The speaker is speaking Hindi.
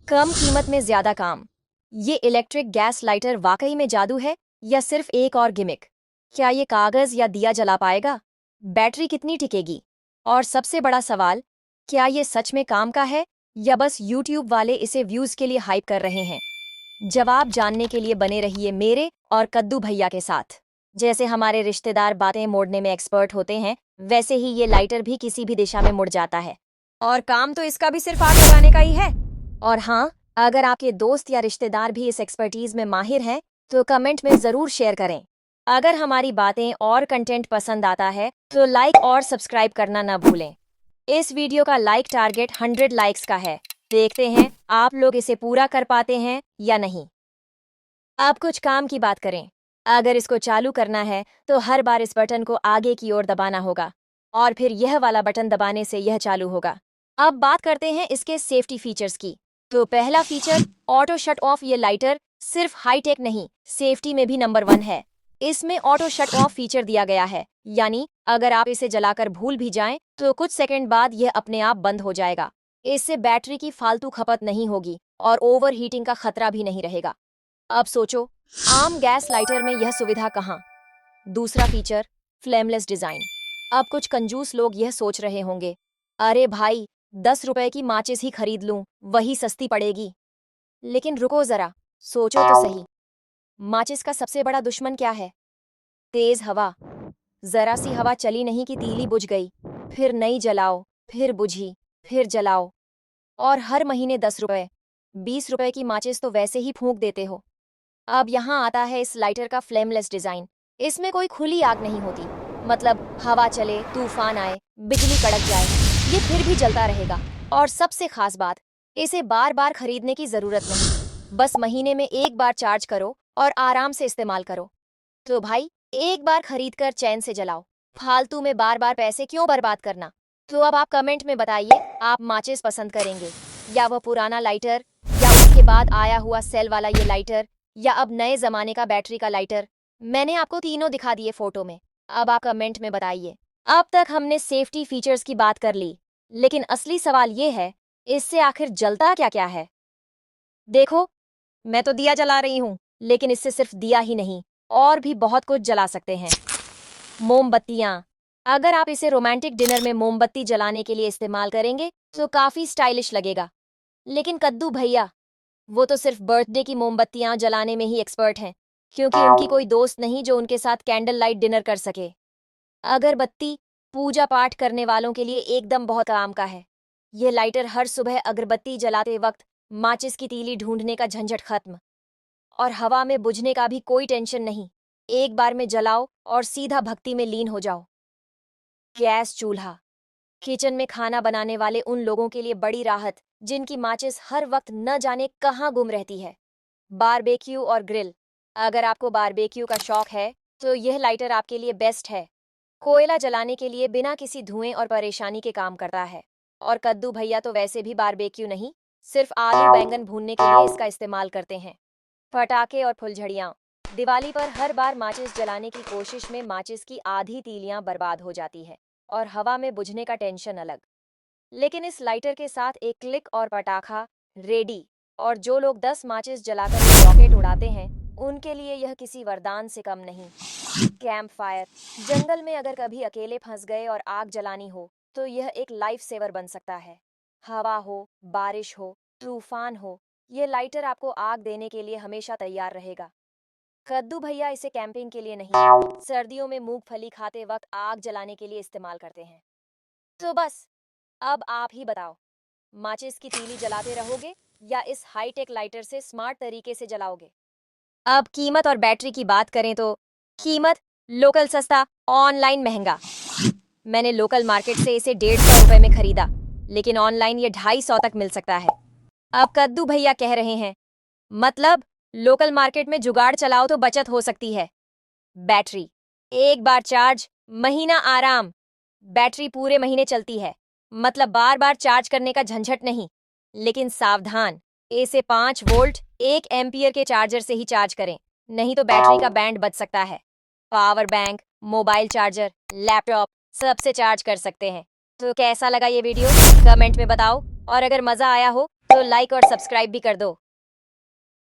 कम कीमत में ज्यादा काम। ये इलेक्ट्रिक गैस लाइटर वाकई में जादू है या सिर्फ एक और गिमिक? क्या ये कागज या दिया जला पाएगा? बैटरी कितनी टिकेगी? और सबसे बड़ा सवाल, क्या ये सच में काम का है या बस यूट्यूब वाले इसे व्यूज के लिए हाइप कर रहे हैं? जवाब जानने के लिए बने रहिए मेरे और कद्दू भैया के साथ। जैसे हमारे रिश्तेदार बातें मोड़ने में एक्सपर्ट होते हैं, वैसे ही ये लाइटर भी किसी भी दिशा में मुड़ जाता है। और काम तो इसका भी सिर्फ आग लगाने का ही है। और हाँ, अगर आपके दोस्त या रिश्तेदार भी इस एक्सपर्टीज में माहिर हैं, तो कमेंट में जरूर शेयर करें। अगर हमारी बातें और कंटेंट पसंद आता है तो लाइक और सब्सक्राइब करना न भूलें। इस वीडियो का लाइक टारगेट 100 लाइक्स का है। देखते हैं आप लोग इसे पूरा कर पाते हैं या नहीं। अब कुछ काम की बात करें। अगर इसको चालू करना है तो हर बार इस बटन को आगे की ओर दबाना होगा और फिर यह वाला बटन दबाने से यह चालू होगा। अब बात करते हैं इसके सेफ्टी फीचर्स की। तो पहला फीचर, ऑटो शट ऑफ। ये लाइटर सिर्फ हाईटेक नहीं, सेफ्टी में भी नंबर 1 है। इसमें ऑटो शट ऑफ फीचर दिया गया है, यानी अगर आप इसे जलाकर भूल भी जाएं तो कुछ सेकंड बाद यह अपने आप बंद हो जाएगा। इससे बैटरी की फालतू खपत नहीं होगी और ओवर हीटिंग का खतरा भी नहीं रहेगा। अब सोचो, आम गैस लाइटर में यह सुविधा कहाँ? दूसरा फीचर, फ्लेमलेस डिजाइन। अब कुछ कंजूस लोग यह सोच रहे होंगे, अरे भाई, 10 रुपए की माचिस ही खरीद लूं, वही सस्ती पड़ेगी। लेकिन रुको जरा, सोचो तो सही। माचिस का सबसे बड़ा दुश्मन क्या है? तेज हवा। जरा सी हवा चली नहीं कि तीली बुझ गई, फिर नई जलाओ, फिर बुझी, फिर जलाओ। और हर महीने 10 रुपए, 20 रुपए की माचिस तो वैसे ही फूंक देते हो। अब यहाँ आता है इस लाइटर का फ्लेमलेस डिजाइन। इसमें कोई खुली आग नहीं होती, मतलब हवा चले, तूफान आए, बिजली कड़क जाए, ये फिर भी जलता रहेगा। और सबसे खास बात, इसे बार बार खरीदने की जरूरत नहीं, बस महीने में एक बार चार्ज करो और आराम से इस्तेमाल करो। तो भाई, एक बार खरीद कर चैन से जलाओ, फालतू में बार बार पैसे क्यों बर्बाद करना? तो अब आप कमेंट में बताइए, आप माचिस पसंद करेंगे या वह पुराना लाइटर, या उसके बाद आया हुआ सेल वाला ये लाइटर, या अब नए जमाने का बैटरी का लाइटर? मैंने आपको तीनों दिखा दिए फोटो में। अब आप कमेंट में बताइए। अब तक हमने सेफ्टी फीचर्स की बात कर ली, लेकिन असली सवाल ये है, इससे आखिर जलता क्या क्या है? देखो, मैं तो दिया जला रही हूँ, लेकिन इससे सिर्फ दिया ही नहीं, और भी बहुत कुछ जला सकते हैं। मोमबत्तियाँ। अगर आप इसे रोमांटिक डिनर में मोमबत्ती जलाने के लिए इस्तेमाल करेंगे तो काफी स्टाइलिश लगेगा। लेकिन कद्दू भैया, वो तो सिर्फ बर्थडे की मोमबत्तियां जलाने में ही एक्सपर्ट हैं, क्योंकि उनकी कोई दोस्त नहीं जो उनके साथ कैंडल लाइट डिनर कर सके। अगरबत्ती, पूजा पाठ करने वालों के लिए एकदम बहुत काम का है। ये लाइटर हर सुबह अगरबत्ती जलाते वक्त माचिस की तीली ढूंढने का झंझट खत्म, और हवा में बुझने का भी कोई टेंशन नहीं। एक बार में जलाओ और सीधा भक्ति में लीन हो जाओ। गैस चूल्हा। किचन में खाना बनाने वाले उन लोगों के लिए बड़ी राहत, जिनकी माचिस हर वक्त न जाने कहाँ गुम रहती है। बारबेक्यू और ग्रिल। अगर आपको बारबेक्यू का शौक है तो यह लाइटर आपके लिए बेस्ट है। कोयला जलाने के लिए बिना किसी धुएं और परेशानी के काम करता है। और कद्दू भैया तो वैसे भी बारबेक्यू नहीं, सिर्फ आलू बैंगन भूनने के लिए इसका इस्तेमाल करते हैं। पटाखे और फुलझड़ियाँ। दिवाली पर हर बार माचिस जलाने की कोशिश में माचिस की आधी तीलियां बर्बाद हो जाती है और हवा में बुझने का टेंशन अलग। लेकिन इस लाइटर के साथ एक क्लिक और पटाखा रेडी। और जो लोग 10 माचिस जलाकर एक रॉकेट उड़ाते हैं, उनके लिए यह किसी वरदान से कम नहीं। Camp fire. जंगल में अगर कभी अकेले फंस गए और आग जलानी हो तो यह एक लाइफ सेवर बन सकता है। हवा हो, बारिश हो, तूफान हो, यह लाइटर आपको आग देने के लिए हमेशा तैयार रहेगा। कद्दू भैया इसे कैंपिंग के लिए नहीं, सर्दियों में मूंगफली खाते वक्त आग जलाने के लिए इस्तेमाल करते हैं। तो बस, अब आप ही बताओ, माचिस की तीली जलाते रहोगे या इस हाईटेक लाइटर से स्मार्ट तरीके से जलाओगे? अब कीमत और बैटरी की बात करें तो कीमत, लोकल सस्ता, ऑनलाइन महंगा। मैंने लोकल मार्केट से इसे 150 रुपए में खरीदा, लेकिन ऑनलाइन ये 250 तक मिल सकता है। अब कद्दू भैया कह रहे हैं, मतलब लोकल मार्केट में जुगाड़ चलाओ तो बचत हो सकती है। बैटरी, एक बार चार्ज, महीना आराम। बैटरी पूरे महीने चलती है, मतलब बार बार चार्ज करने का झंझट नहीं। लेकिन सावधान, इसे 5 वोल्ट 1 एम्पियर के चार्जर से ही चार्ज करें, नहीं तो बैटरी का बैंड बच सकता है। Power bank, mobile charger, laptop, सबसे चार्ज कर सकते हैं। तो कैसा लगा ये वीडियो? कमेंट में बताओ, और अगर मजा आया हो तो लाइक और सब्सक्राइब भी कर दो।